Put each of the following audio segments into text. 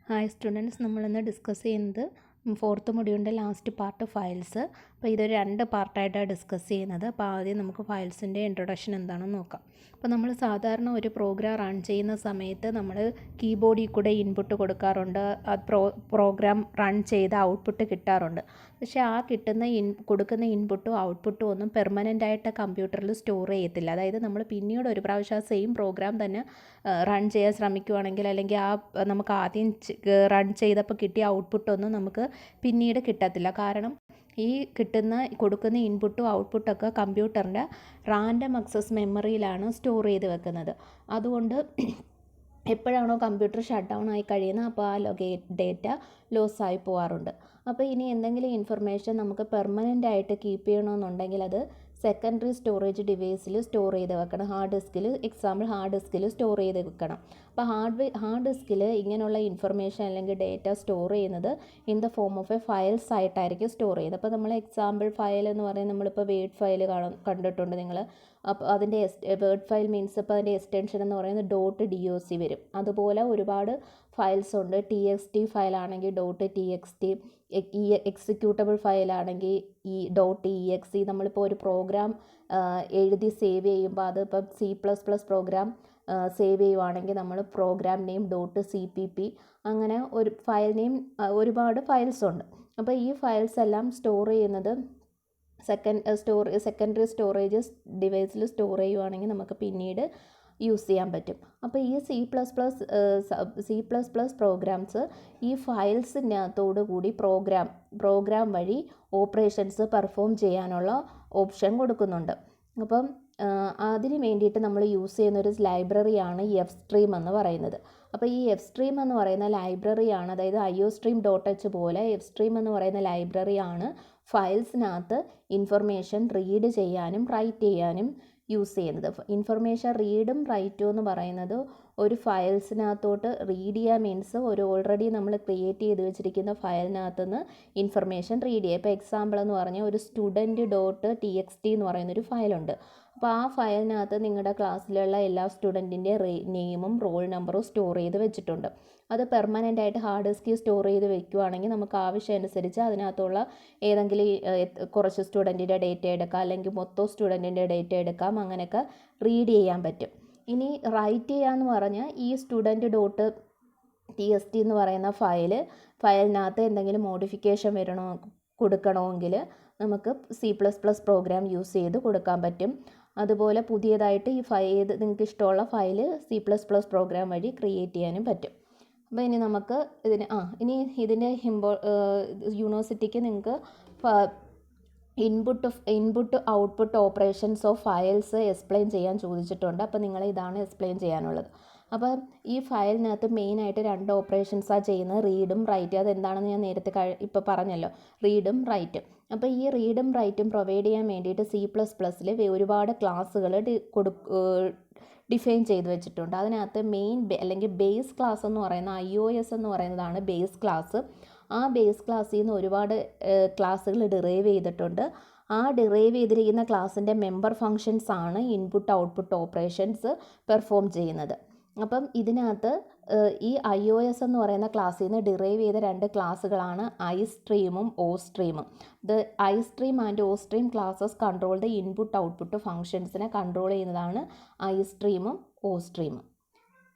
Hi students, നമ്മളിന്ന് discuss ചെയ്യുന്നത് fourth മൊഡ്യൂളിൻ്റെ last part files. അപ്പോൾ ഇതൊരു 2 പാർട്ടായിട്ടാണ് ഡിസ്കസ് ചെയ്യുന്നത്. അപ്പോൾ ആദ്യം നമുക്ക് ഫയൽസിൻ്റെ ഇൻട്രൊഡക്ഷൻ എന്താണെന്ന് നോക്കാം. അപ്പോൾ നമ്മൾ സാധാരണ ഒരു പ്രോഗ്രാം റൺ ചെയ്യുന്ന സമയത്ത് നമ്മൾ കീബോർഡിൽ കൂടെ ഇൻപുട്ട് കൊടുക്കാറുണ്ട്. അത് പ്രോഗ്രാം റൺ ചെയ്ത ഔട്ട്പുട്ട് കിട്ടാറുണ്ട്. പക്ഷേ ആ കിട്ടുന്ന കൊടുക്കുന്ന ഇൻപുട്ടും ഔട്ട്പുട്ടും ഒന്നും പെർമനൻ്റ് ആയിട്ട് കമ്പ്യൂട്ടറിൽ സ്റ്റോർ ചെയ്യത്തില്ല. അതായത് നമ്മൾ പിന്നീട് ഒരു പ്രാവശ്യം ആ സെയിം പ്രോഗ്രാം തന്നെ റൺ ചെയ്യാൻ ശ്രമിക്കുകയാണെങ്കിൽ, അല്ലെങ്കിൽ നമുക്ക് ആദ്യം റൺ ചെയ്തപ്പോൾ കിട്ടിയ ഔട്ട്പുട്ടൊന്നും നമുക്ക് പിന്നീട് കിട്ടത്തില്ല. കാരണം ഈ കൊടുക്കുന്ന ഇൻപുട്ടും ഔട്ട്പുട്ടൊക്കെ കമ്പ്യൂട്ടറിൻ്റെ റാൻഡം ആക്സസ് മെമ്മറിയിലാണ് സ്റ്റോർ ചെയ്ത് വെക്കുന്നത്. അതുകൊണ്ട് എപ്പോഴാണോ കമ്പ്യൂട്ടർ ഷട്ട് ഡൗൺ ആയി കഴിയുന്നത് അപ്പോൾ ആ ഡേറ്റ ലോസ് ആയി പോകാറുണ്ട്. അപ്പോൾ ഇനി എന്തെങ്കിലും ഇൻഫർമേഷൻ നമുക്ക് പെർമനൻ്റ് ആയിട്ട് കീപ്പ് ചെയ്യണമെന്നുണ്ടെങ്കിൽ അത് സെക്കൻഡറി സ്റ്റോറേജ് ഡിവൈസിൽ സ്റ്റോർ ചെയ്ത് വെക്കണം. ഹാർഡ് ഡിസ്കിൽ, എക്സാമ്പിൾ ഹാർഡ് ഡിസ്കിൽ സ്റ്റോർ ചെയ്ത് വെക്കണം. അപ്പോൾ ഹാർഡ് ഡിസ്കിൽ ഇങ്ങനെയുള്ള ഇൻഫർമേഷൻ അല്ലെങ്കിൽ ഡേറ്റ സ്റ്റോർ ചെയ്യുന്നത് in the form of A files ആയിട്ടായിരിക്കും സ്റ്റോർ ചെയ്യുന്നത്. അപ്പോൾ നമ്മൾ എക്സാമ്പിൾ ഫയൽ എന്ന് പറയുന്നത് നമ്മളിപ്പോൾ വേർഡ് ഫയൽ കണ്ടിട്ടുണ്ട് നിങ്ങൾ. അപ്പോൾ അതിൻ്റെ വേർഡ് ഫയൽ മീൻസ് ഇപ്പോൾ അതിൻ്റെ എക്സ്റ്റൻഷൻ എന്ന് പറയുന്നത് .doc വരും. അതുപോലെ ഒരുപാട് ഫയൽസ് ഉണ്ട്. TXT ഫയലാണെങ്കിൽ .txt, എക്സിക്യൂട്ടബിൾ ഫയലാണെങ്കിൽ .exe. നമ്മളിപ്പോൾ ഒരു പ്രോഗ്രാം എഴുതി സേവ് ചെയ്യുമ്പോൾ അതിപ്പം C++ പ്രോഗ്രാം സേവ് ചെയ്യുവാണെങ്കിൽ നമ്മൾ പ്രോഗ്രാം നെയിം .cpp, അങ്ങനെ ഒരു ഫയൽ നെയിം, ഒരുപാട് ഫയൽസ് ഉണ്ട്. അപ്പോൾ ഈ ഫയൽസ് എല്ലാം സ്റ്റോർ ചെയ്യുന്നത് സെക്കൻഡറി സ്റ്റോറേജ് ഡിവൈസിൽ സ്റ്റോർ ചെയ്യുവാണെങ്കിൽ നമുക്ക് പിന്നീട് യൂസ് ചെയ്യാൻ പറ്റും. അപ്പോൾ ഈ C++ പ്രോഗ്രാംസ് ഈ ഫയൽസിനകത്തോടു കൂടി പ്രോഗ്രാം വഴി ഓപ്പറേഷൻസ് പെർഫോം ചെയ്യാനുള്ള ഓപ്ഷൻ കൊടുക്കുന്നുണ്ട്. അപ്പം അതിന് വേണ്ടിയിട്ട് നമ്മൾ യൂസ് ചെയ്യുന്ന ഒരു ലൈബ്രറിയാണ് FStream എന്ന് പറയുന്നത്. അപ്പോൾ ഈ FStream എന്ന് പറയുന്ന ലൈബ്രറിയാണ്, അതായത് iostream.h പോലെ FStream എന്ന് പറയുന്ന ലൈബ്രറിയാണ് ഫയൽസിനകത്ത് ഇൻഫർമേഷൻ റീഡ് ചെയ്യാനും റൈറ്റ് ചെയ്യാനും യൂസ് ചെയ്യുന്നത്. ഇൻഫർമേഷൻ റീഡും റൈറ്റും എന്ന് പറയുന്നത് ഒരു ഫയൽസിനകത്തോട്ട് റീഡ് ചെയ്യുക മീൻസ് ഒരു ഓൾറെഡി നമ്മൾ ക്രിയേറ്റ് ചെയ്ത് വെച്ചിരിക്കുന്ന ഫയലിനകത്തുനിന്ന് ഇൻഫർമേഷൻ റീഡ് ചെയ്യുക. ഇപ്പോൾ എക്സാമ്പിൾ എന്ന് പറഞ്ഞാൽ ഒരു student.txt എന്ന് പറയുന്നൊരു ഫയലുണ്ട്. അപ്പോൾ ആ ഫയലിനകത്ത് നിങ്ങളുടെ ക്ലാസ്സിലുള്ള എല്ലാ സ്റ്റുഡൻറ്റിൻ്റെ നെയിമും റോൾ നമ്പറും സ്റ്റോർ ചെയ്ത് വെച്ചിട്ടുണ്ട്. അത് പെർമനൻ്റ് ആയിട്ട് ഹാർഡ് ഡിസ്കിൽ സ്റ്റോർ ചെയ്ത് വെക്കുകയാണെങ്കിൽ നമുക്ക് ആവശ്യമനുസരിച്ച് അതിനകത്തുള്ള ഏതെങ്കിലും കുറച്ച് സ്റ്റുഡൻറ്റിൻ്റെ ഡേറ്റ എടുക്കാം, അല്ലെങ്കിൽ മൊത്തം സ്റ്റുഡൻറ്റിൻ്റെ ഡേറ്റ എടുക്കാം. അങ്ങനെയൊക്കെ റീഡ് ചെയ്യാൻ പറ്റും. ഇനി റൈറ്റ് ചെയ്യാന്ന് പറഞ്ഞാൽ ഈ student.txt എന്ന് പറയുന്ന ഫയലിനകത്ത് എന്തെങ്കിലും മോഡിഫിക്കേഷൻ കൊടുക്കണമെങ്കിൽ നമുക്ക് C++ പ്രോഗ്രാം യൂസ് ചെയ്ത് കൊടുക്കാൻ പറ്റും. അതുപോലെ പുതിയതായിട്ട് നിങ്ങൾക്ക് ഇഷ്ടമുള്ള ഫയൽ C++ പ്രോഗ്രാം വഴി ക്രിയേറ്റ് ചെയ്യാനും പറ്റും. അപ്പോൾ ഇനി നമുക്ക് ഇതിൻ്റെ യൂണിവേഴ്സിറ്റിക്ക് നിങ്ങൾക്ക് input output operations of files explain ചെയ്യാൻ ചോദിച്ചിട്ടുണ്ട്. അപ്പോൾ നിങ്ങൾ ഇതാണ് എക്സ്പ്ലെയിൻ ചെയ്യാനുള്ളത്. അപ്പോൾ ഈ ഫയലിനകത്ത് മെയിനായിട്ട് 2 ഓപ്പറേഷൻസാണ് ചെയ്യുന്നത്, റീഡും റൈറ്റ്. അതെന്താണെന്ന് ഞാൻ നേരത്തെ ഇപ്പോൾ പറഞ്ഞല്ലോ, റീഡും റൈറ്റും. അപ്പോൾ ഈ റീഡും റൈറ്റും പ്രൊവൈഡ് ചെയ്യാൻ വേണ്ടിയിട്ട് C++ൽ ഒരുപാട് ക്ലാസ്സുകൾ ഡിഫൈൻ ചെയ്ത് വെച്ചിട്ടുണ്ട്. അതിനകത്ത് അല്ലെങ്കിൽ ബേസ് ക്ലാസ് എന്ന് പറയുന്ന iOS എന്ന് പറയുന്നതാണ് ബേസ് ക്ലാസ്. ആ ബേസ് ക്ലാസ്സിൽ നിന്ന് ഒരുപാട് ക്ലാസ്സുകൾ ഡിറൈവ് ചെയ്തിട്ടുണ്ട്. ആ ഡിറൈവ് ചെയ്തിരിക്കുന്ന ക്ലാസ്സിൻ്റെ മെമ്പർ ഫങ്ഷൻസ് ആണ് ഇൻപുട്ട് ഔട്ട്പുട്ട് ഓപ്പറേഷൻസ് പെർഫോം ചെയ്യുന്നത്. അപ്പം ഇതിനകത്ത് ഈ iOS എന്ന് പറയുന്ന ക്ലാസ്സിൽ നിന്ന് ഡിറൈവ് ചെയ്ത 2 ക്ലാസ്സുകളാണ് iStreamഉം OStreamഉം. iStream and OStream classes control the input output ഫങ്ഷൻസിനെ കൺട്രോൾ ചെയ്യുന്നതാണ് iStreamഉം OStreamഉം.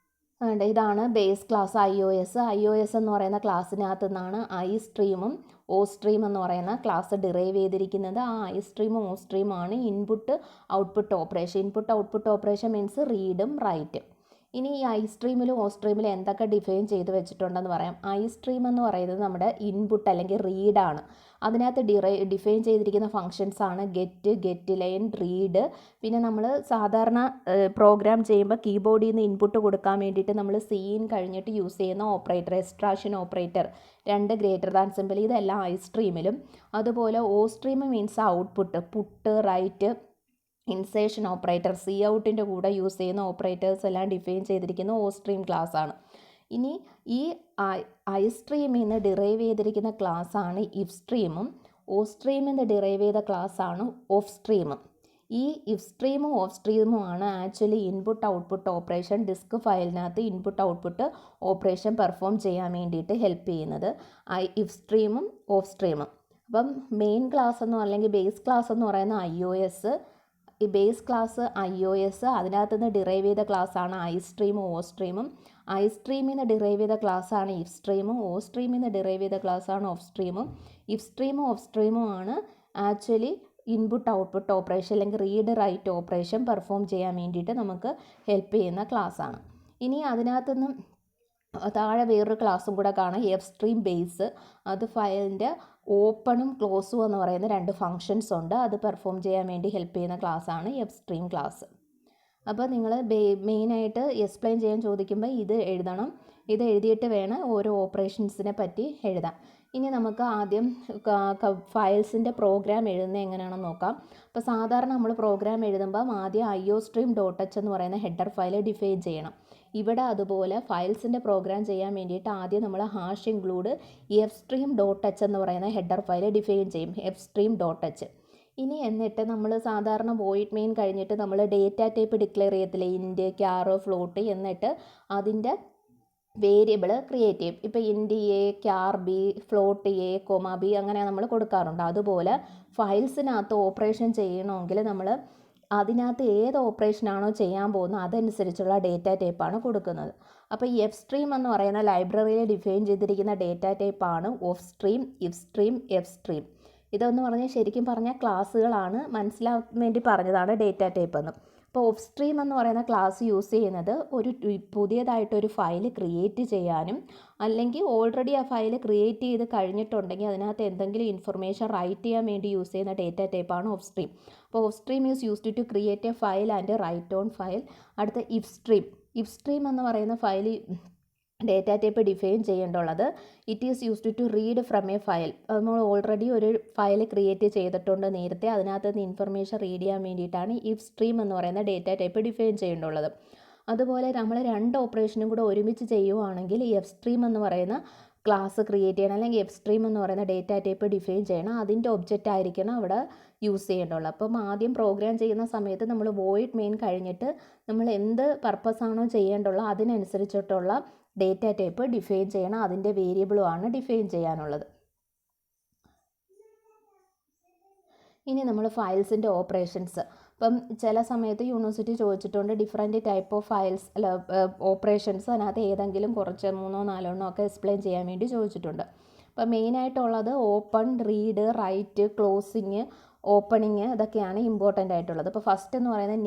ഇതാണ് ബേസ് ക്ലാസ് iOS എന്ന് പറയുന്ന ക്ലാസ്സിനകത്ത് നിന്നാണ് iStreamഉം OStream എന്ന് പറയുന്ന ക്ലാസ് ഡിറൈവ് ചെയ്തിരിക്കുന്നത്. ആ iStreamഉം OStreamഉം ആണ് ഇൻപുട്ട് ഔട്ട്പുട്ട് ഓപ്പറേഷൻ മീൻസ് റീഡും റൈറ്റും. ഇനി ഈ iStreamലും OStreamലും എന്തൊക്കെ ഡിഫൈൻ ചെയ്ത് വെച്ചിട്ടുണ്ടെന്ന് പറയാം. iStream എന്ന് പറയുന്നത് നമ്മുടെ ഇൻപുട്ട് അല്ലെങ്കിൽ റീഡാണ്. അതിനകത്ത് ഡിഫൈൻ ചെയ്തിരിക്കുന്ന ഫങ്ഷൻസ് ആണ് ഗെറ്റ് ലൈൻ, റീഡ്. പിന്നെ നമ്മൾ സാധാരണ പ്രോഗ്രാം ചെയ്യുമ്പോൾ കീബോർഡിൽ നിന്ന് ഇൻപുട്ട് കൊടുക്കാൻ വേണ്ടിയിട്ട് നമ്മൾ സീൻ കഴിഞ്ഞിട്ട് യൂസ് ചെയ്യുന്ന operator, extraction operator, 2 greater than simple, ഇതെല്ലാം iStreamലും. അതുപോലെ OStream means output, put, write, insertion operator, ഔട്ടിൻ്റെ കൂടെ യൂസ് ചെയ്യുന്ന ഓപ്പറേറ്റേഴ്സ് എല്ലാം ഡിഫൈൻ ചെയ്തിരിക്കുന്ന OStream ക്ലാസ് ആണ്. ഇനി ഈ iStreamൽ നിന്ന് ഡിറൈവ് ചെയ്തിരിക്കുന്ന ക്ലാസ് ആണ് IFStreamഉം OStreamൽ നിന്ന് ഡിറൈവ് ചെയ്ത ക്ലാസ് ആണ് OFStreamഉം. ഈ ഇഫ് സ്ട്രീമും ഓഫ് സ്ട്രീമും ആണ് actually input output operation disk ഫയലിനകത്ത് ഇൻപുട്ട് ഔട്ട്പുട്ട് ഓപ്പറേഷൻ പെർഫോം ചെയ്യാൻ വേണ്ടിയിട്ട് ഹെൽപ്പ് ചെയ്യുന്നത് ഇഫ് സ്ട്രീമും ഓഫ് സ്ട്രീമും. അപ്പം മെയിൻ ക്ലാസ് എന്നോ അല്ലെങ്കിൽ ബേസ് ക്ലാസ് എന്ന് പറയുന്ന IOS, ഈ ബേസ് ക്ലാസ് IOS, അതിനകത്ത് നിന്ന് ഡിറൈവ് ചെയ്ത ക്ലാസ്സാണ് ഐ സ്ട്രീമും ഓ സ്ട്രീമും. ഐ സ്ട്രീമിൽ നിന്ന് ഡിറൈവ് ചെയ്ത ക്ലാസ്സാണ് ഇഫ് സ്ട്രീമും, ഓ സ്ട്രീമിൽ നിന്ന് ഡിറൈവ് ചെയ്ത ക്ലാസ്സാണ് ഓഫ് സ്ട്രീമും. ഇഫ് സ്ട്രീമും ഓഫ് സ്ട്രീമും ആണ് ആക്ച്വലി ഇൻപുട്ട് ഔട്ട്പുട്ട് ഓപ്പറേഷൻ അല്ലെങ്കിൽ റീഡ് റൈറ്റ് ഓപ്പറേഷൻ പെർഫോം ചെയ്യാൻ വേണ്ടിയിട്ട് നമുക്ക് ഹെൽപ്പ് ചെയ്യുന്ന ക്ലാസ്സാണ്. ഇനി അതിനകത്ത് നിന്നും താഴെ വേറൊരു ക്ലാസ്സും കൂടെ കാണാം, എഫ് സ്ട്രീം ബേസ്. അത് ഫയലിൻ്റെ ഓപ്പണും ക്ലോസും എന്ന് പറയുന്ന 2 ഫങ്ഷൻസ് ഉണ്ട്. അത് പെർഫോം ചെയ്യാൻ വേണ്ടി ഹെൽപ്പ് ചെയ്യുന്ന ക്ലാസ്സാണ് എഫ് സ്ട്രീം ക്ലാസ്. അപ്പോൾ നിങ്ങൾ മെയിനായിട്ട് എക്സ്പ്ലെയിൻ ചെയ്യാൻ ചോദിക്കുമ്പോൾ ഇത് എഴുതണം. ഇത് എഴുതിയിട്ട് വേണം ഓരോ ഓപ്പറേഷൻസിനെ പറ്റി എഴുതാൻ. ഇനി നമുക്ക് ആദ്യം ഫയൽസിൻ്റെ പ്രോഗ്രാം എഴുതുന്നത് എങ്ങനെയാണെന്ന് നോക്കാം. അപ്പോൾ സാധാരണ നമ്മൾ പ്രോഗ്രാം എഴുതുമ്പം ആദ്യം IOStream.h എന്ന് പറയുന്ന ഹെഡർ ഫയൽ ഡിഫൈൻ ചെയ്യണം. ഇവിടെ അതുപോലെ ഫയൽസിൻ്റെ പ്രോഗ്രാം ചെയ്യാൻ വേണ്ടിയിട്ട് ആദ്യം നമ്മൾ #include fstream.h എന്ന് പറയുന്ന ഹെഡർ ഫയൽ ഡിഫൈൻ ചെയ്യും, fstream.h. ഇനി എന്നിട്ട് നമ്മൾ സാധാരണ വോയിഡ് മെയിൻ കഴിഞ്ഞിട്ട് നമ്മൾ ഡേറ്റ ടൈപ്പ് ഡിക്ലെയർ ചെയ്യത്തില്ലേ, ഇൻറ്റ്, ക്യാർ, ഫ്ലോട്ട്, എന്നിട്ട് അതിൻ്റെ വേരിയബിൾ ക്രിയേറ്റ് ചെയ്യും. ഇപ്പോൾ int A, char B, float A, B അങ്ങനെ നമ്മൾ കൊടുക്കാറുണ്ട്. അതുപോലെ ഫയൽസിനകത്ത് ഓപ്പറേഷൻ ചെയ്യണമെങ്കിൽ നമ്മൾ അതിനകത്ത് ഏത് ഓപ്പറേഷനാണോ ചെയ്യാൻ പോകുന്നത് അതനുസരിച്ചുള്ള ഡേറ്റ ടൈപ്പാണ് കൊടുക്കുന്നത്. അപ്പോൾ ഈ എഫ് സ്ട്രീം എന്ന് പറയുന്ന ലൈബ്രറിയിൽ ഡിഫൈൻ ചെയ്തിരിക്കുന്ന ഡേറ്റ ടൈപ്പാണ് of stream, if stream, F stream. ഇതെന്ന് പറഞ്ഞാൽ ശരിക്കും പറഞ്ഞാൽ ക്ലാസ്സുകളാണ്, മനസ്സിലാക്കാൻ വേണ്ടി പറഞ്ഞതാണ് ഡേറ്റ ടൈപ്പ് എന്ന്. അപ്പോൾ ഓഫ് സ്ട്രീം എന്ന് പറയുന്ന ക്ലാസ് യൂസ് ചെയ്യുന്നത് ഒരു പുതിയതായിട്ടൊരു ഫയൽ ക്രിയേറ്റ് ചെയ്യാനും അല്ലെങ്കിൽ ഓൾറെഡി ആ ഫയൽ ക്രിയേറ്റ് ചെയ്ത് കഴിഞ്ഞിട്ടുണ്ടെങ്കിൽ അതിനകത്ത് എന്തെങ്കിലും ഇൻഫർമേഷൻ റൈറ്റ് ചെയ്യാൻ വേണ്ടി യൂസ് ചെയ്യുന്ന ഡേറ്റ ടൈപ്പാണ് ഓഫ് സ്ട്രീം. അപ്പോൾ ofstream is used to create a file and write on file. അടുത്ത ഇഫ് സ്ട്രീം. ഇഫ് സ്ട്രീം എന്ന് പറയുന്ന ഫയൽ ഡേറ്റ ടൈപ്പ് ഡിഫൈൻ ചെയ്യേണ്ടുള്ളത് it is used to read from a file. നമ്മൾ already ഒരു file create ചെയ്തിട്ടുണ്ട് നേരത്തെ, അതിനകത്ത് നിന്ന് ഇൻഫർമേഷൻ റീഡ് ചെയ്യാൻ വേണ്ടിയിട്ടാണ് ഇഫ് സ്ട്രീം എന്ന് പറയുന്ന ഡേറ്റ ടൈപ്പ് ഡിഫൈൻ ചെയ്യേണ്ടുള്ളത്. അതുപോലെ നമ്മൾ 2 ഓപ്പറേഷനും കൂടെ ഒരുമിച്ച് ചെയ്യുവാണെങ്കിൽ എഫ് സ്ട്രീം എന്ന് പറയുന്ന ക്ലാസ് ക്രിയേറ്റ് ചെയ്യണം, അല്ലെങ്കിൽ എഫ് സ്ട്രീം എന്ന് പറയുന്ന ഡേറ്റ ടൈപ്പ് ഡിഫൈൻ ചെയ്യണം. അതിൻ്റെ ഒബ്ജക്റ്റ് ആയിരിക്കണം അവിടെ യൂസ് ചെയ്യേണ്ടുള്ളത്. അപ്പം ആദ്യം പ്രോഗ്രാം ചെയ്യുന്ന സമയത്ത് നമ്മൾ വോയിഡ് മെയിൻ കഴിഞ്ഞിട്ട് നമ്മൾ എന്ത് പർപ്പസാണോ ചെയ്യേണ്ടുള്ളത് അതിനനുസരിച്ചിട്ടുള്ള ഡേറ്റ ടൈപ്പ് ഡിഫൈൻ ചെയ്യണം. അതിൻ്റെ വേരിയബിളുമാണ് ഡിഫൈൻ ചെയ്യാനുള്ളത്. ഇനി നമ്മൾ ഫയൽസിൻ്റെ ഓപ്പറേഷൻസ്. ഇപ്പം ചില സമയത്ത് യൂണിവേഴ്സിറ്റി ചോദിച്ചിട്ടുണ്ട് different type of files operations, അതിനകത്ത് ഏതെങ്കിലും കുറച്ച് 3 4 ഒക്കെ എക്സ്പ്ലെയിൻ ചെയ്യാൻ വേണ്ടി ചോദിച്ചിട്ടുണ്ട്. അപ്പം മെയിനായിട്ടുള്ളത് open, read, write, closing, opening, ഇതൊക്കെയാണ് ഇമ്പോർട്ടൻ്റ് ആയിട്ടുള്ളത്. ഇപ്പോൾ ഫസ്റ്റ് എന്ന് പറയുന്നത്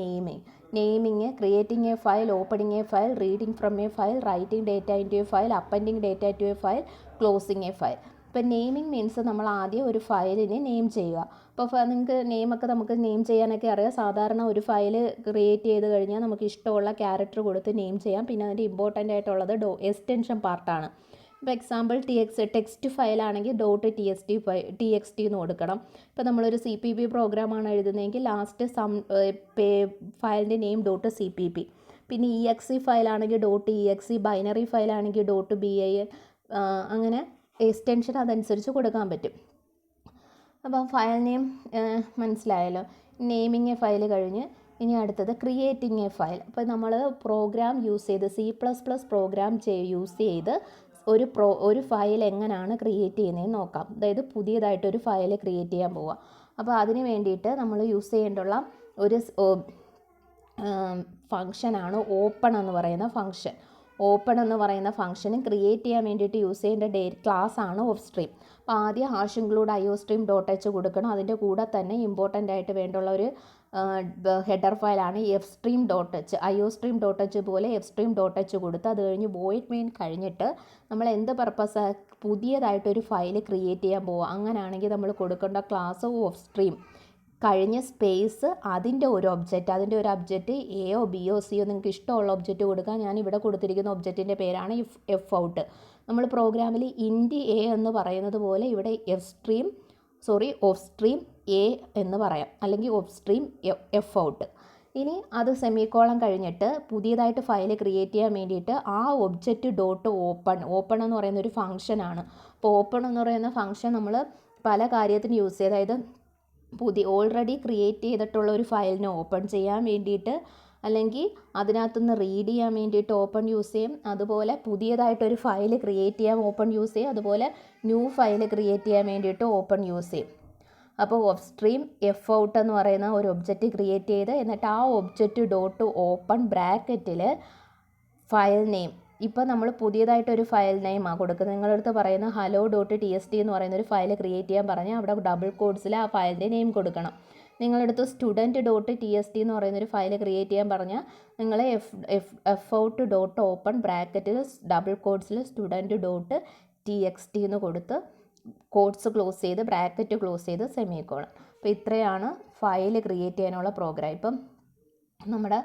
naming, creating a file, opening a file, reading from a file, writing data in to a file, appending data to a file, closing a file. ഇപ്പോൾ naming means നമ്മൾ ആദ്യം ഒരു ഫയലിനെ നെയിം ചെയ്യുക. ഇപ്പോൾ നിങ്ങൾക്ക് നെയിമൊക്കെ നമുക്ക് നെയിം ചെയ്യാനൊക്കെ അറിയാം. സാധാരണ ഒരു ഫയൽ ക്രിയേറ്റ് ചെയ്ത് കഴിഞ്ഞാൽ നമുക്ക് ഇഷ്ടമുള്ള ക്യാരക്ടർ കൊടുത്ത് നെയിം ചെയ്യാം. പിന്നെ അതിൻ്റെ ഇമ്പോർട്ടൻ്റ് ആയിട്ടുള്ളത് എക്സ്റ്റൻഷൻ പാർട്ടാണ്. ഇപ്പോൾ എക്സാമ്പിൾ ടെക്സ്റ്റ് ഫയലാണെങ്കിൽ .txt എന്ന് കൊടുക്കണം. ഇപ്പോൾ നമ്മളൊരു CPP പ്രോഗ്രാമാണ് എഴുതുന്നതെങ്കിൽ ലാസ്റ്റ് ഫയലിൻ്റെ നെയിം .cpp. പിന്നെ EXE ഫയലാണെങ്കിൽ .exe, ബൈനറി ഫയലാണെങ്കിൽ .bin, അങ്ങനെ എക്സ്റ്റൻഷൻ അതനുസരിച്ച് കൊടുക്കാൻ പറ്റും. അപ്പം ഫയൽ നെയിം മനസ്സിലായല്ലോ. നെയിമിങ് എ ഫയൽ കഴിഞ്ഞ് ഇനി അടുത്തത് ക്രിയേറ്റിംഗ് എ ഫയൽ. അപ്പോൾ നമ്മൾ പ്രോഗ്രാം യൂസ് ചെയ്ത് C++ പ്രോഗ്രാം യൂസ് ചെയ്ത് ഒരു ഫയൽ എങ്ങനെയാണ് ക്രിയേറ്റ് ചെയ്യുന്നതെന്ന് നോക്കാം. അതായത് പുതിയതായിട്ടൊരു ഫയൽ ക്രിയേറ്റ് ചെയ്യാൻ പോവുക. അപ്പോൾ അതിന് വേണ്ടിയിട്ട് നമ്മൾ യൂസ് ചെയ്യേണ്ടുള്ള ഒരു ഫങ്ഷനാണ് ഓപ്പൺ എന്ന് പറയുന്ന ഫങ്ഷൻ. ഓപ്പൺ എന്ന് പറയുന്ന ഫംഗ്ഷന് ക്രിയേറ്റ് ചെയ്യാൻ വേണ്ടിയിട്ട് യൂസ് ചെയ്യേണ്ട ക്ലാസ് ആണ് ഓഫ് സ്ട്രീം. അപ്പോൾ ആദ്യം #include IOStream.h കൊടുക്കണം. അതിൻ്റെ കൂടെ തന്നെ ഇമ്പോർട്ടൻ്റ് ആയിട്ട് വേണ്ടുള്ള ഒരു ഹെഡർ ഫയലാണ് fstream.h. IOStream.h പോലെ fstream.h കൊടുത്ത് അത് കഴിഞ്ഞ് വോയിഡ് മെയിൻ കഴിഞ്ഞിട്ട് നമ്മൾ എന്ത് പർപ്പസ് പുതിയതായിട്ടൊരു ഫയൽ ക്രിയേറ്റ് ചെയ്യാൻ പോവുക. അങ്ങനെയാണെങ്കിൽ നമ്മൾ കൊടുക്കേണ്ട ക്ലാസ് ഓഫ് സ്ട്രീം കഴിഞ്ഞ സ്പേസ് അതിൻ്റെ ഒരു ഒബ്ജക്റ്റ് എയോ ബിയോ സിയോ നിങ്ങൾക്ക് ഇഷ്ടമുള്ള ഒബ്ജക്റ്റ് കൊടുക്കുക. ഞാൻ ഇവിടെ കൊടുത്തിരിക്കുന്ന ഒബ്ജക്റ്റിൻ്റെ പേരാണ് എഫ് ഔട്ട്. നമ്മൾ പ്രോഗ്രാമിൽ ഇൻറ്റ് എ എന്ന് പറയുന്നത് പോലെ ഇവിടെ ഓഫ് സ്ട്രീം എ എന്ന് പറയാം, അല്ലെങ്കിൽ ഓഫ് സ്ട്രീം എഫ് ഔട്ട്. ഇനി അത് സെമിക്കോളം കഴിഞ്ഞിട്ട് പുതിയതായിട്ട് ഫയൽ ക്രിയേറ്റ് ചെയ്യാൻ വേണ്ടിയിട്ട് ആ ഒബ്ജക്റ്റ് ഓപ്പൺ എന്ന് പറയുന്ന ഒരു ഫംഗ്ഷനാണ്. അപ്പോൾ ഓപ്പൺ എന്ന് പറയുന്ന ഫംഗ്ഷൻ നമ്മൾ പല കാര്യത്തിന് യൂസ് ചെയ്ത്, അതായത് ഓൾറെഡി ക്രിയേറ്റ് ചെയ്തിട്ടുള്ള ഒരു ഫയലിനെ ഓപ്പൺ ചെയ്യാൻ വേണ്ടിയിട്ട്, അല്ലെങ്കിൽ അതിനകത്തുനിന്ന് റീഡ് ചെയ്യാൻ വേണ്ടിയിട്ട് ഓപ്പൺ യൂസ് ചെയ്യും. അതുപോലെ പുതിയതായിട്ടൊരു ഫയൽ ക്രിയേറ്റ് ചെയ്യാൻ ഓപ്പൺ യൂസ് ചെയ്യും. അതുപോലെ ന്യൂ ഫയൽ ക്രിയേറ്റ് ചെയ്യാൻ വേണ്ടിയിട്ട് ഓപ്പൺ യൂസ് ചെയ്യും. അപ്പോൾ ഓഫ് സ്ട്രീം എഫ് ഔട്ട് എന്ന് പറയുന്ന ഒരു ഒബ്ജക്റ്റ് ക്രിയേറ്റ് ചെയ്ത്, എന്നിട്ട് ആ ഒബ്ജക്റ്റ് ഡോട്ട് ഓപ്പൺ ബ്രാക്കറ്റിൽ ഫയൽ നെയിം, ഇപ്പോൾ നമ്മൾ പുതിയതായിട്ടൊരു ഫയൽ നെയിമാണ് കൊടുക്കുന്നത്. നിങ്ങളുടെ അടുത്ത് പറയുന്ന hello.txt എന്ന് പറയുന്ന ഒരു ഫയൽ ക്രിയേറ്റ് ചെയ്യാൻ പറഞ്ഞാൽ അവിടെ ഡബിൾ കോഡ്സിൽ ആ ഫയലിൻ്റെ നെയിം കൊടുക്കണം. നിങ്ങളുടെ അടുത്ത് student.txt എന്ന് പറയുന്നൊരു ഫയൽ ക്രിയേറ്റ് ചെയ്യാൻ പറഞ്ഞാൽ നിങ്ങൾ എഫ് ഔട്ട് ഡോട്ട് ഓപ്പൺ ബ്രാക്കറ്റിൽ ഡബിൾ കോഡ്സിൽ student.txt എന്ന് കൊടുത്ത് കോഡ്സ് ക്ലോസ് ചെയ്ത് ബ്രാക്കറ്റ് ക്ലോസ് ചെയ്ത് സെമിക്കോളൻ. അപ്പോൾ ഇത്രയാണ് ഫയൽ ക്രിയേറ്റ് ചെയ്യാനുള്ള പ്രോഗ്രാം. ഇപ്പം നമ്മുടെ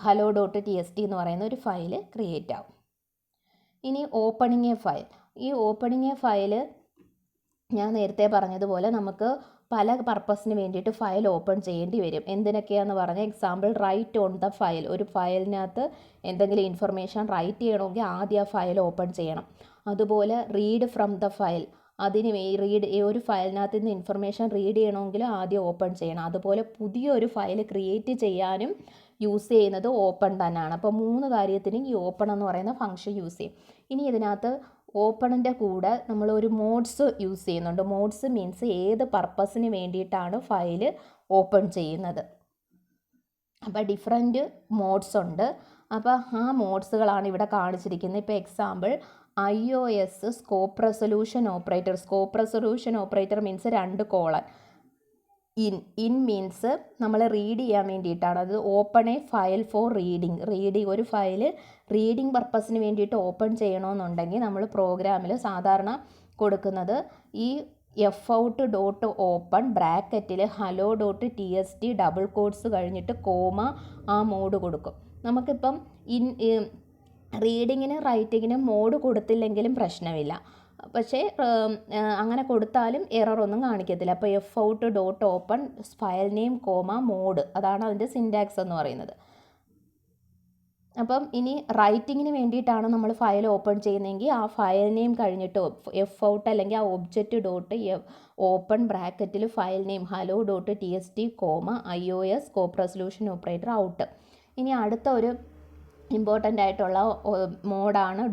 hello.txt എന്ന് പറയുന്ന ഒരു ഫയൽ ക്രിയേറ്റ് ആവും. ഇനി ഓപ്പണിങ് എ ഫയൽ. ഈ ഓപ്പണിങ് എ ഫയൽ ഞാൻ നേരത്തെ പറഞ്ഞതുപോലെ നമുക്ക് പല പർപ്പസിന് വേണ്ടിയിട്ട് ഫയൽ ഓപ്പൺ ചെയ്യേണ്ടി വരും. എന്തിനൊക്കെയാണെന്ന് പറഞ്ഞാൽ, example write on the file. ഒരു ഫയലിനകത്ത് എന്തെങ്കിലും ഇൻഫർമേഷൻ റൈറ്റ് ചെയ്യണമെങ്കിൽ ആദ്യം ആ ഫയൽ ഓപ്പൺ ചെയ്യണം. അതുപോലെ റീഡ് ഫ്രം ദ ഫയൽ, അതിന് ഒരു ഫയലിനകത്ത് നിന്ന് ഇൻഫർമേഷൻ റീഡ് ചെയ്യണമെങ്കിൽ ആദ്യം ഓപ്പൺ ചെയ്യണം. അതുപോലെ പുതിയൊരു ഫയൽ ക്രിയേറ്റ് ചെയ്യാനും യൂസ് ചെയ്യുന്നത് ഓപ്പൺ തന്നെയാണ്. അപ്പോൾ 3 കാര്യത്തിനും ഈ ഓപ്പൺ എന്ന് പറയുന്ന ഫംഗ്ഷൻ യൂസ് ചെയ്യും. ഇനി ഇതിനകത്ത് ഓപ്പണിൻ്റെ കൂടെ നമ്മളൊരു മോഡ്സ് യൂസ് ചെയ്യുന്നുണ്ട്. മോഡ്സ് മീൻസ് ഏത് പർപ്പസിന് വേണ്ടിയിട്ടാണ് ഫയൽ ഓപ്പൺ ചെയ്യുന്നത്. അപ്പോൾ ഡിഫറെൻറ്റ് മോഡ്സ് ഉണ്ട്. അപ്പോൾ ആ മോഡ്സുകളാണ് ഇവിടെ കാണിച്ചിരിക്കുന്നത്. ഇപ്പോൾ example iOS scope resolution operator. Scope resolution operator means 2 colon. In means നമ്മൾ റീഡ് ചെയ്യാൻ വേണ്ടിയിട്ടാണ്. അത് open a file four reading ഒരു ഫയൽ റീഡിങ് പർപ്പസിന് വേണ്ടിയിട്ട് ഓപ്പൺ ചെയ്യണമെന്നുണ്ടെങ്കിൽ നമ്മൾ പ്രോഗ്രാമിൽ സാധാരണ കൊടുക്കുന്നത് ഈ എഫ് ഔട്ട് ഡോട്ട് ഓപ്പൺ ബ്രാക്കറ്റിൽ hello.txt ഡബിൾ കോഡ്സ് കഴിഞ്ഞിട്ട് കോമ ആ മോഡ് കൊടുക്കും. നമുക്കിപ്പം റീഡിങ്ങിനും റൈറ്റിങ്ങിനും മോഡ് കൊടുത്തില്ലെങ്കിലും പ്രശ്നമില്ല. പക്ഷേ അങ്ങനെ കൊടുത്താലും എറർ ഒന്നും കാണിക്കത്തില്ല. അപ്പോൾ F out dot open file name comma mode, അതാണ് അതിൻ്റെ സിൻറ്റാക്സ് എന്ന് പറയുന്നത്. അപ്പം ഇനി റൈറ്റിങ്ങിന് വേണ്ടിയിട്ടാണ് നമ്മൾ ഫയൽ ഓപ്പൺ ചെയ്യുന്നതെങ്കിൽ ആ ഫയൽ നെയിം കഴിഞ്ഞിട്ട് എഫ് ഔട്ട് അല്ലെങ്കിൽ ആ ഒബ്ജക്റ്റ് ഡോട്ട് ഓപ്പൺ ബ്രാക്കറ്റിൽ file name hello.txt comma iOS scope resolution operator out. ഇനി അടുത്ത ഒരു ഇമ്പോർട്ടൻ്റ് ആയിട്ടുള്ള മോഡാണ്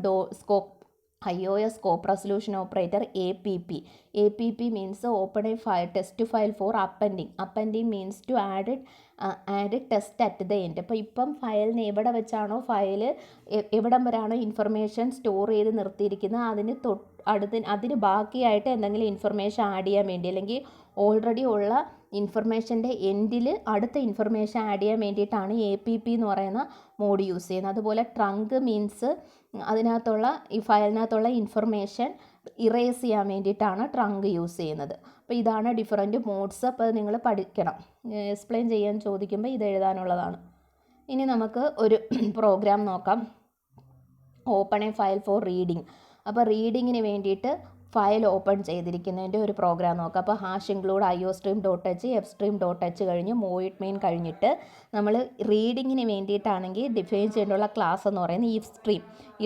iOS scope resolution operator APP means open a file test file for appending means to add test at the end. അപ്പോൾ ഇപ്പം ഫയലിന് എവിടെ വെച്ചാണോ file എവിടം വരാണോ information store ചെയ്ത് നിർത്തിയിരിക്കുന്നത് അതിന് ബാക്കിയായിട്ട് എന്തെങ്കിലും ഇൻഫർമേഷൻ ആഡ് ചെയ്യാൻ വേണ്ടി, അല്ലെങ്കിൽ ഓൾറെഡി ഉള്ള ഇൻഫർമേഷൻ്റെ എൻഡിൽ അടുത്ത ഇൻഫർമേഷൻ ആഡ് ചെയ്യാൻ വേണ്ടിയിട്ടാണ് APP എന്ന് പറയുന്ന മോഡ് യൂസ് ചെയ്യുന്നത്. അതുപോലെ ട്രങ്ക് മീൻസ് അതിനകത്തുള്ള ഈ ഫയലിനകത്തുള്ള ഇൻഫർമേഷൻ ഇറേസ് ചെയ്യാൻ വേണ്ടിയിട്ടാണ് ട്രങ്ക് യൂസ് ചെയ്യുന്നത്. അപ്പോൾ ഇതാണ് ഡിഫറൻറ്റ് മോഡ്സ്. അപ്പോൾ നിങ്ങൾ പഠിക്കണം. എക്സ്പ്ലെയിൻ ചെയ്യാൻ ചോദിക്കുമ്പോൾ ഇത് എഴുതാനുള്ളതാണ്. ഇനി നമുക്ക് ഒരു പ്രോഗ്രാം നോക്കാം. Open a file four reading. അപ്പോൾ റീഡിങ്ങിന് വേണ്ടിയിട്ട് ഫയൽ ഓപ്പൺ ചെയ്തിരിക്കുന്നതിൻ്റെ ഒരു പ്രോഗ്രാം നോക്കാം. അപ്പോൾ #include iostream.h fstream.h കഴിഞ്ഞ് void main കഴിഞ്ഞിട്ട് നമ്മൾ റീഡിങ്ങിന് വേണ്ടിയിട്ടാണെങ്കിൽ ഡിഫൈൻ ചെയ്യേണ്ടുള്ള ക്ലാസ് എന്ന് പറയുന്നത്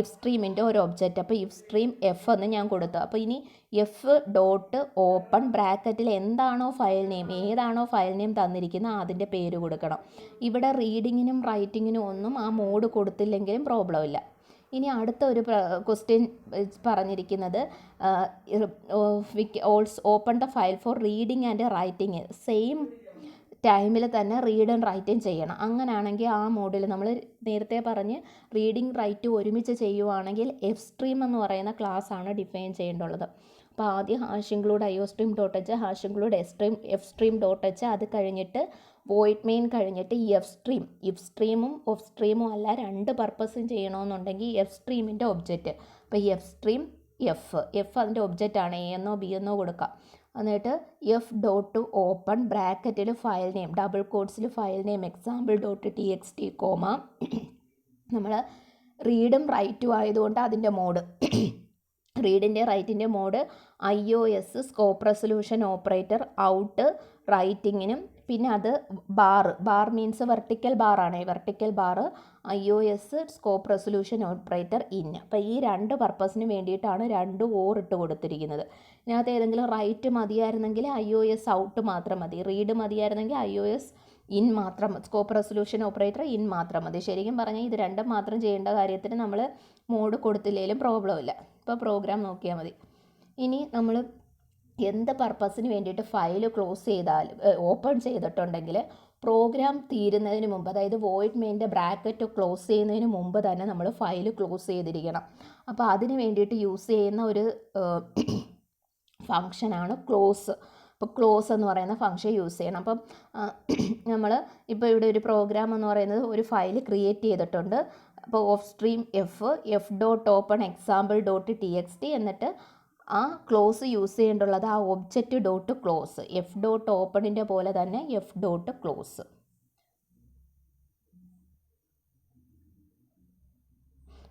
ഇഫ് സ്ട്രീമിൻ്റെ ഒരു ഒബ്ജക്റ്റ്. അപ്പോൾ ഇഫ് സ്ട്രീം എഫ് എന്ന് ഞാൻ കൊടുത്തു. അപ്പോൾ ഇനി എഫ് ഡോട്ട് ഓപ്പൺ ബ്രാക്കറ്റിൽ ഏതാണോ ഫയൽ നെയിം തന്നിരിക്കുന്നത് അതിൻ്റെ പേര് കൊടുക്കണം. ഇവിടെ റീഡിങ്ങിനും റൈറ്റിങ്ങിനും ഒന്നും ആ മോഡ് കൊടുത്തില്ലെങ്കിലും പ്രോബ്ലം ഇല്ല. ഇനി അടുത്ത ഒരു ക്വസ്റ്റ്യൻ പറഞ്ഞിരിക്കുന്നത് open the file four reading and writing. Same ടൈമിൽ തന്നെ റീഡ് ആൻഡ് റൈറ്റും ചെയ്യണം. അങ്ങനെയാണെങ്കിൽ ആ മോഡിൽ നമ്മൾ നേരത്തെ പറഞ്ഞ് റീഡിങ് റൈറ്റ് ഒരുമിച്ച് ചെയ്യുവാണെങ്കിൽ എഫ് സ്ട്രീം എന്ന് പറയുന്ന ക്ലാസ്സാണ് ഡിഫൈൻ ചെയ്യേണ്ടുള്ളത്. അപ്പോൾ ആദ്യം #include iostream.h #include fstream.h അത് കഴിഞ്ഞിട്ട് void main കഴിഞ്ഞിട്ട് ഇഫ് സ്ട്രീമും അല്ല 2 പർപ്പസും ചെയ്യണമെന്നുണ്ടെങ്കിൽ എഫ് സ്ട്രീമിൻ്റെ ഒബ്ജക്റ്റ്. അപ്പോൾ എഫ് സ്ട്രീം എഫ് അതിൻ്റെ ഒബ്ജക്റ്റാണ്. A എന്നോ B എന്നോ കൊടുക്കാം. എന്നിട്ട് എഫ് ഡോട്ട് ഓപ്പൺ ബ്രാക്കറ്റിൽ ഫയൽ നെയിം ഡബിൾ കോഡ്സിൽ ഫയൽ നെയിം example.txt കോമ നമ്മൾ റീഡും റൈറ്റും ആയതുകൊണ്ട് അതിൻ്റെ മോഡ് റീഡിൻ്റെ റൈറ്റിൻ്റെ mode iOS scope resolution operator out റൈറ്റിങ്ങിനും പിന്നെ അത് ബാർ മീൻസ് വെർട്ടിക്കൽ ബാറാണ്. Vertical bar IOS scope resolution operator in. അപ്പോൾ ഈ രണ്ട് പർപ്പസിന് വേണ്ടിയിട്ടാണ് രണ്ട് ഓർ ഇട്ട് കൊടുത്തിരിക്കുന്നത്. ഇതിനകത്ത് ഏതെങ്കിലും റൈറ്റ് മതിയായിരുന്നെങ്കിൽ IOS ഔട്ട് മാത്രം മതി, റീഡ് മതിയായിരുന്നെങ്കിൽ IOS ഇൻ മാത്രം, സ്കോപ്പ് റെസൊല്യൂഷൻ ഓപ്പറേറ്റർ ഇൻ മാത്രം മതി. ശരിക്കും പറഞ്ഞാൽ ഇത് രണ്ടും മാത്രം ചെയ്യേണ്ട കാര്യത്തിന് നമ്മൾ മോഡ് കൊടുത്തില്ലെങ്കിലും പ്രോബ്ലം ഇല്ല. ഇപ്പോൾ പ്രോഗ്രാം നോക്കിയാൽ മതി. ഇനി നമ്മൾ എന്ത് പർപ്പസിന് വേണ്ടിയിട്ട് ഫയൽ ക്ലോസ് ചെയ്താൽ ഓപ്പൺ ചെയ്തിട്ടുണ്ടെങ്കിൽ പ്രോഗ്രാം തീരുന്നതിന് മുമ്പ്, അതായത് വോയിഡ് മെയിൻ്റെ ബ്രാക്കറ്റ് ക്ലോസ് ചെയ്യുന്നതിന് മുമ്പ് തന്നെ നമ്മൾ ഫയൽ ക്ലോസ് ചെയ്തിരിക്കണം. അപ്പോൾ അതിന് വേണ്ടിയിട്ട് യൂസ് ചെയ്യുന്ന ഒരു ഫങ്ഷനാണ് ക്ലോസ്. അപ്പോൾ ക്ലോസ് എന്ന് പറയുന്ന ഫങ്ഷൻ യൂസ് ചെയ്യണം. അപ്പം നമ്മൾ ഇപ്പോൾ ഇവിടെ ഒരു പ്രോഗ്രാം എന്ന് പറയുന്നത് ഒരു ഫയൽ ക്രിയേറ്റ് ചെയ്തിട്ടുണ്ട്. അപ്പോൾ f.open example.txt എന്നിട്ട് ആ ക്ലോസ് യൂസ് ചെയ്യേണ്ടുള്ളത് ആ object.close, f.openൻ്റെ പോലെ തന്നെ f.close.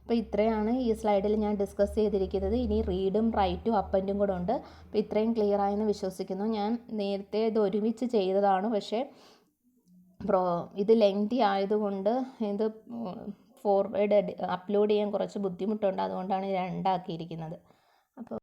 അപ്പോൾ ഇത്രയാണ് ഈ സ്ലൈഡിൽ ഞാൻ ഡിസ്കസ് ചെയ്തിരിക്കുന്നത്. ഇനി റീഡും റൈറ്റും അപ്പൻഡും കൂടെ ഉണ്ട്. അപ്പോൾ ഇത്രയും ക്ലിയർ ആയെന്ന് വിശ്വസിക്കുന്നു. ഞാൻ നേരത്തെ ഇത് ഒരുമിച്ച് ചെയ്തതാണ്, പക്ഷേ ഇത് ലെങ്തി ആയതുകൊണ്ട് ഇത് ഫോർവേഡ് അപ്ലോഡ് ചെയ്യാൻ കുറച്ച് ബുദ്ധിമുട്ടുണ്ട്. അതുകൊണ്ടാണ് രണ്ടാക്കിയിരിക്കുന്നത്. അപ്പോൾ